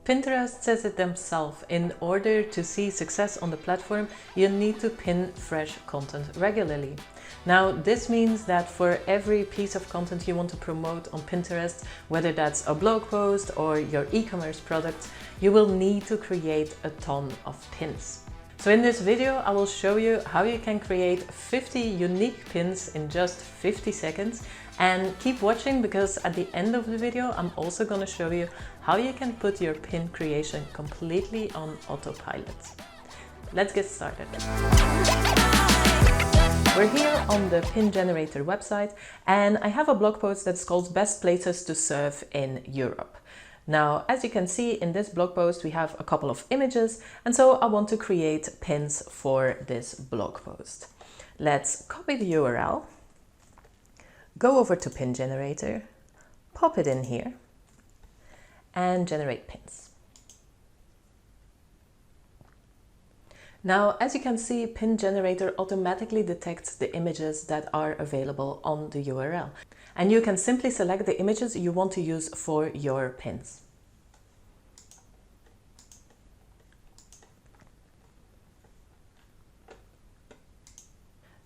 Pinterest says it themselves, in order to see success on the platform, you need to pin fresh content regularly. Now, this means that for every piece of content you want to promote on Pinterest, whether that's a blog post or your e-commerce product, you will need to create a ton of pins. So in this video, I will show you how you can create 50 unique pins in just 50 seconds. And keep watching, because at the end of the video, I'm also going to show you how you can put your pin creation completely on autopilot. Let's get started. We're here on the Pin Generator website, and I have a blog post that's called Best Places to Surf in Europe. Now, as you can see in this blog post, we have a couple of images, and so I want to create pins for this blog post. Let's copy the URL, go over to Pin Generator, pop it in here, and generate pins. Now, as you can see, Pin Generator automatically detects the images that are available on the URL. And you can simply select the images you want to use for your pins.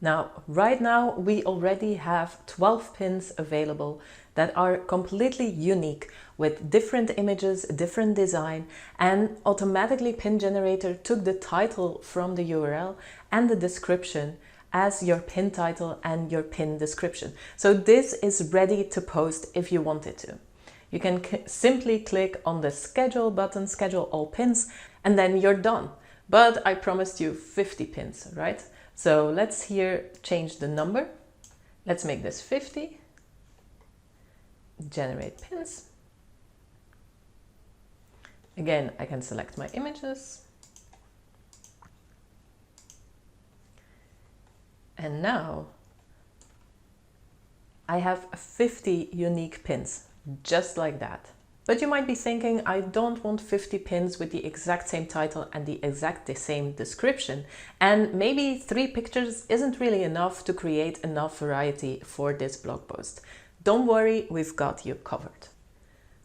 Now, right now, we already have 12 pins available that are completely unique, with different images, different design, and automatically Pin Generator took the title from the URL and the description as your pin title and your pin description. So this is ready to post if you wanted to. You can simply click on the schedule button, schedule all pins, and then you're done. But I promised you 50 pins, right? So let's here change the number. Let's make this 50. Generate pins. Again, I can select my images. And now I have 50 unique pins, just like that. But you might be thinking, I don't want 50 pins with the exact same title and the exact same description. And maybe 3 pictures isn't really enough to create enough variety for this blog post. Don't worry, we've got you covered.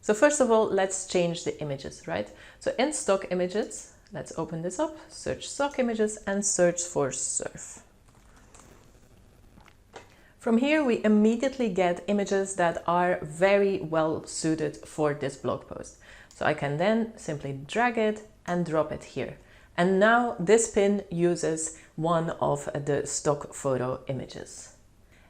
So first of all, let's change the images, right? So in stock images, let's open this up, search stock images and search for surf. From here, we immediately get images that are very well suited for this blog post. So I can then simply drag it and drop it here. And now this pin uses one of the stock photo images.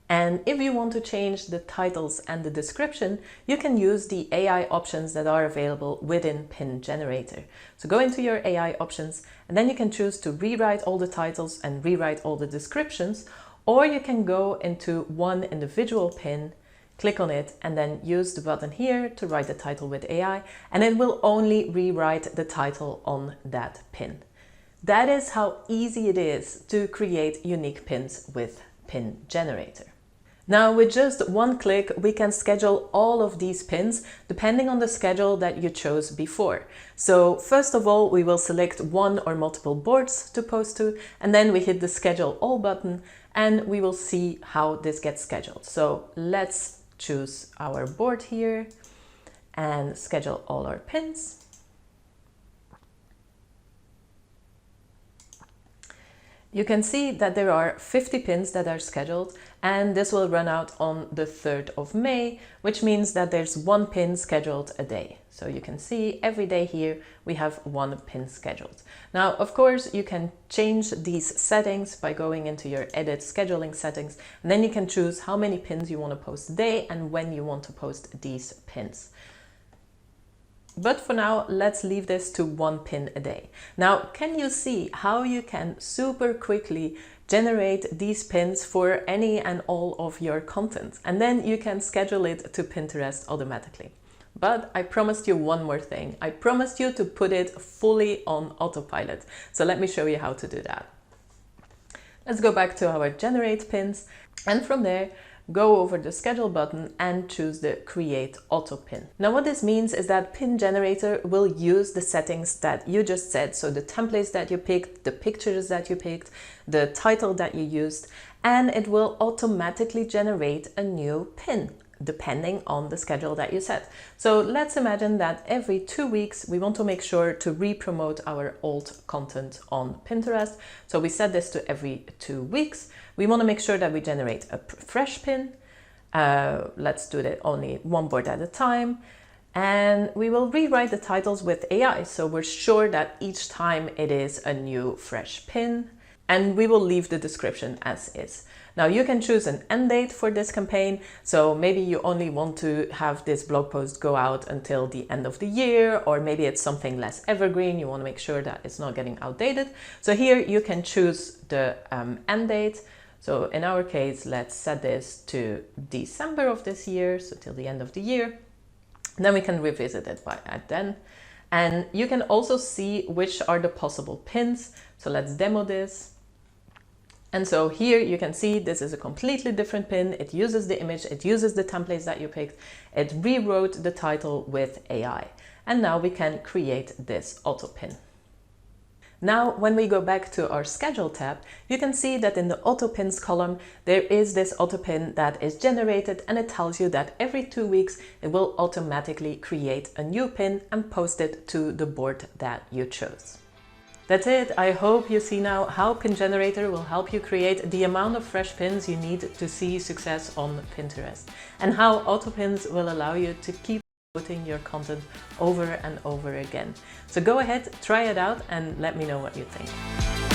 And if you want to change the titles and the description, you can use the AI options that are available within Pin Generator. So go into your AI options, and then you can choose to rewrite all the titles and rewrite all the descriptions, or you can go into one individual pin, click on it, and then use the button here to write the title with AI, and it will only rewrite the title on that pin. That is how easy it is to create unique pins with Pin Generator. Now, with just one click, we can schedule all of these pins depending on the schedule that you chose before. So first of all, we will select one or multiple boards to post to, and then we hit the schedule all button, and we will see how this gets scheduled. So let's choose our board here and schedule all our pins. You can see that there are 50 pins that are scheduled, and this will run out on the 3rd of May, which means that there's one pin scheduled a day. So you can see every day here we have one pin scheduled. Now, of course, you can change these settings by going into your edit scheduling settings, and then you can choose how many pins you want to post a day and when you want to post these pins. But for now, let's leave this to one pin a day. Now, can you see how you can super quickly generate these pins for any and all of your content? And then you can schedule it to Pinterest automatically. But I promised you one more thing. I promised you to put it fully on autopilot. So let me show you how to do that. Let's go back to our generate pins, and from there, go over the schedule button and choose the create auto pin. Now what this means is that Pin Generator will use the settings that you just set, so the templates that you picked, the pictures that you picked, the title that you used, and it will automatically generate a new pin depending on the schedule that you set. So let's imagine that every 2 weeks we want to make sure to re-promote our old content on Pinterest. So we set this to every 2 weeks. We want to make sure that we generate a fresh pin. Let's do that only one board at a time. And we will rewrite the titles with AI. So we're sure that each time it is a new fresh pin, and we will leave the description as is. Now you can choose an end date for this campaign. So maybe you only want to have this blog post go out until the end of the year, or maybe it's something less evergreen. You want to make sure that it's not getting outdated. So here you can choose the end date. So in our case, let's set this to December of this year, so till the end of the year. Then we can revisit it at then. And you can also see which are the possible pins. So let's demo this. And so here you can see this is a completely different pin. It uses the image, it uses the templates that you picked. It rewrote the title with AI. And now we can create this auto pin. Now, when we go back to our schedule tab, you can see that in the auto pins column, there is this auto pin that is generated, and it tells you that every 2 weeks, it will automatically create a new pin and post it to the board that you chose. That's it. I hope you see now how Pin Generator will help you create the amount of fresh pins you need to see success on Pinterest, and how auto pins will allow you to keep promoting your content over and over again. So go ahead, try it out, and let me know what you think.